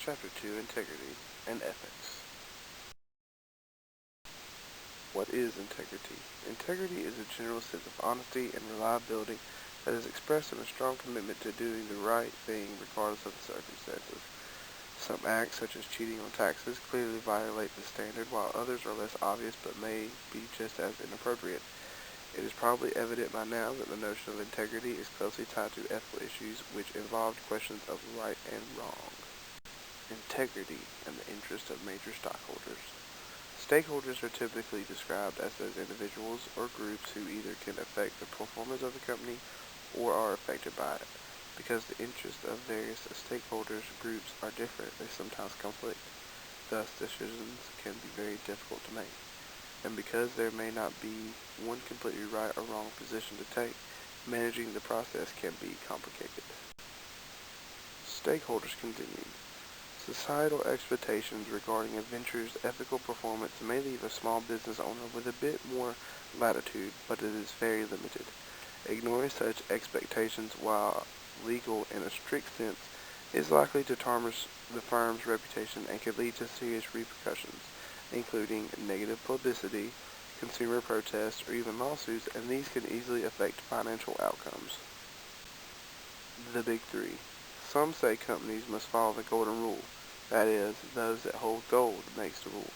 Chapter 2, Integrity and Ethics. What is integrity? Integrity is a general sense of honesty and reliability that is expressed in a strong commitment to doing the right thing regardless of the circumstances. Some acts, such as cheating on taxes, clearly violate the standard, while others are less obvious but may be just as inappropriate. It is probably evident by now that the notion of integrity is closely tied to ethical issues which involve questions of right and wrong. Integrity and the interest of major stockholders. Stakeholders are typically described as those individuals or groups who either can affect the performance of the company or are affected by it. Because the interests of various stakeholders groups are different, they sometimes conflict. Thus, decisions can be very difficult to make. And because there may not be one completely right or wrong position to take, managing the process can be complicated. Stakeholders continued. Societal expectations regarding a venture's ethical performance may leave a small business owner with a bit more latitude, but it is very limited. Ignoring such expectations, while legal in a strict sense, is likely to tarnish the firm's reputation and could lead to serious repercussions, including negative publicity, consumer protests, or even lawsuits, and these can easily affect financial outcomes. The Big Three. Some say companies must follow the golden rule. That is, those that hold gold makes the rules.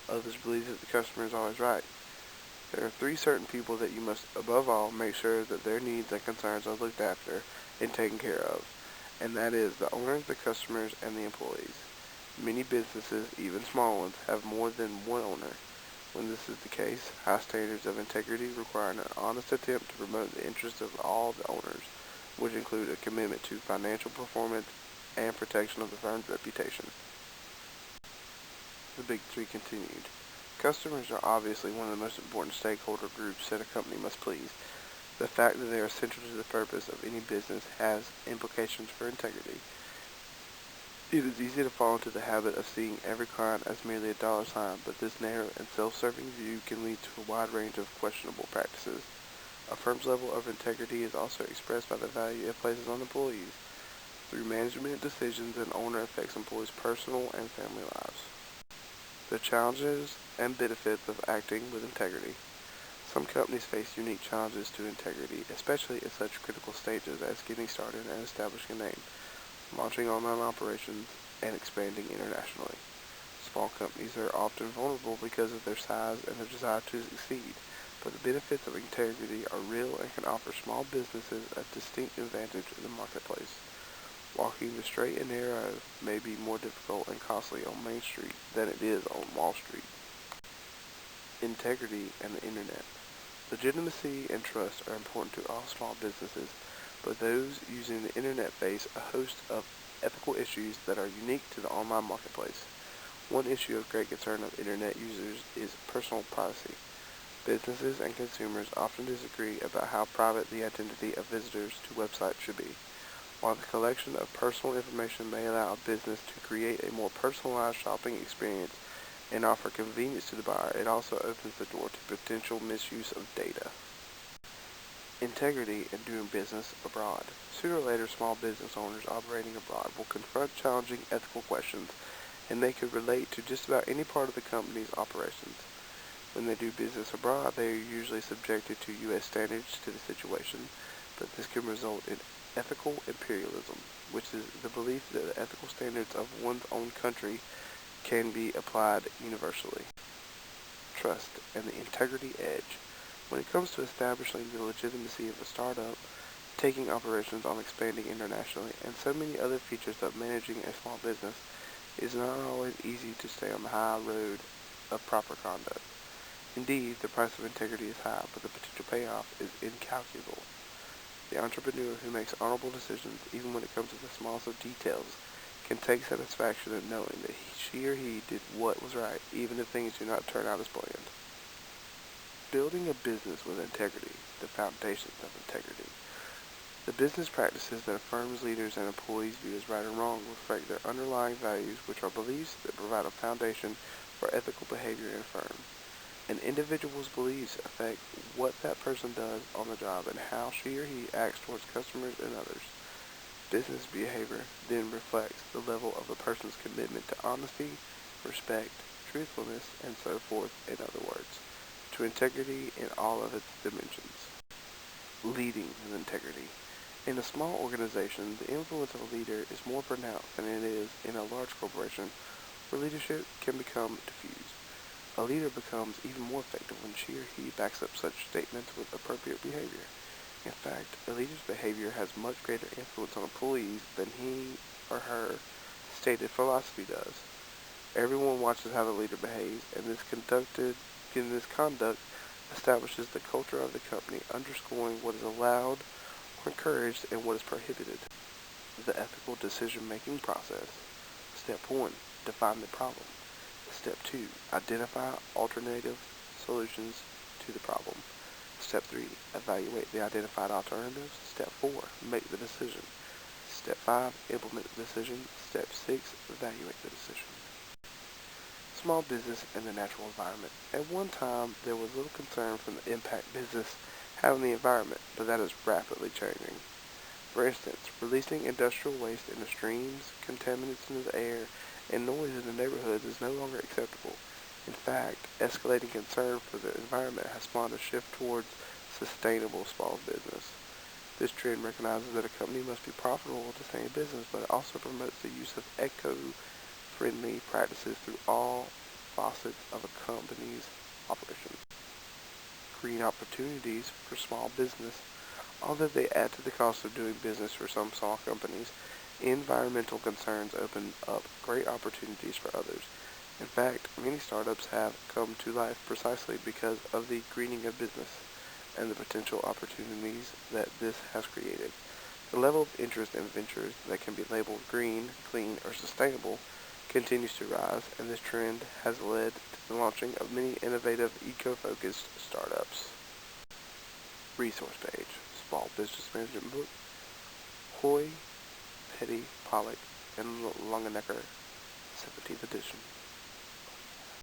Others believe that the customer is always right. There are three certain people that you must, above all, make sure that their needs and concerns are looked after and taken care of, and that is the owners, the customers, and the employees. Many businesses, even small ones, have more than one owner. When this is the case, high standards of integrity require an honest attempt to promote the interests of all the owners, which include a commitment to financial performance and protection of the firm's reputation. The Big Three continued. Customers are obviously one of the most important stakeholder groups that a company must please. The fact that they are central to the purpose of any business has implications for integrity. It is easy to fall into the habit of seeing every client as merely a dollar sign, but this narrow and self-serving view can lead to a wide range of questionable practices. A firm's level of integrity is also expressed by the value it places on employees. Through management decisions, an owner affects employees' personal and family lives. The challenges and benefits of acting with integrity. Some companies face unique challenges to integrity, especially at such critical stages as getting started and establishing a name, launching online operations, and expanding internationally. Small companies are often vulnerable because of their size and their desire to succeed, but the benefits of integrity are real and can offer small businesses a distinct advantage in the marketplace. Walking the straight and narrow may be more difficult and costly on Main Street than it is on Wall Street. Integrity and the Internet. Legitimacy and trust are important to all small businesses, but those using the Internet face a host of ethical issues that are unique to the online marketplace. One issue of great concern of Internet users is personal privacy. Businesses and consumers often disagree about how private the identity of visitors to websites should be. While the collection of personal information may allow a business to create a more personalized shopping experience and offer convenience to the buyer, it also opens the door to potential misuse of data. Integrity in doing business abroad. Sooner or later, small business owners operating abroad will confront challenging ethical questions, and they could relate to just about any part of the company's operations. When they do business abroad, they are usually subjected to U.S. standards to the situation, but this can result in ethical imperialism, which is the belief that the ethical standards of one's own country can be applied universally. Trust and the integrity edge. When it comes to establishing the legitimacy of a startup, taking operations on expanding internationally, and so many other features of managing a small business, it is not always easy to stay on the high road of proper conduct. Indeed, the price of integrity is high, but the potential payoff is incalculable. The entrepreneur who makes honorable decisions, even when it comes to the smallest of details, can take satisfaction in knowing that she or he did what was right, even if things do not turn out as planned. Building a business with integrity, the foundations of integrity. The business practices that a firm's leaders and employees view as right or wrong reflect their underlying values, which are beliefs that provide a foundation for ethical behavior in a firm. An individual's beliefs affect what that person does on the job and how she or he acts towards customers and others. Business behavior then reflects the level of a person's commitment to honesty, respect, truthfulness, and so forth, in other words, to integrity in all of its dimensions. Leading with integrity. In a small organization, the influence of a leader is more pronounced than it is in a large corporation where leadership can become diffused. A leader becomes even more effective when she or he backs up such statements with appropriate behavior. In fact, a leader's behavior has much greater influence on employees than he or her stated philosophy does. Everyone watches how the leader behaves, and this conduct establishes the culture of the company, underscoring what is allowed or encouraged and what is prohibited. The ethical decision-making process. Step 1. Define the problem. Step 2. Identify alternative solutions to the problem. Step 3. Evaluate the identified alternatives. Step 4. Make the decision. Step 5. Implement the decision. Step 6. Evaluate the decision. Small business and the natural environment. At one time, there was little concern from the impact business had on the environment, but that is rapidly changing. For instance, releasing industrial waste into streams, contaminants into the air, and noise in the neighborhoods is no longer acceptable. In fact, escalating concern for the environment has spawned a shift towards sustainable small business. This trend recognizes that a company must be profitable to stay in business, but it also promotes the use of eco-friendly practices through all facets of a company's operation. Green opportunities for small business. Although they add to the cost of doing business for some small companies, environmental concerns open up great opportunities for others. In fact, many startups have come to life precisely because of the greening of business and the potential opportunities that this has created. The level of interest in ventures that can be labeled green, clean, or sustainable continues to rise, and this trend has led to the launching of many innovative, eco-focused startups. Resource page. Small Business Management Book. Hoy, Petty, Pollock, and Longenecker, 17th edition.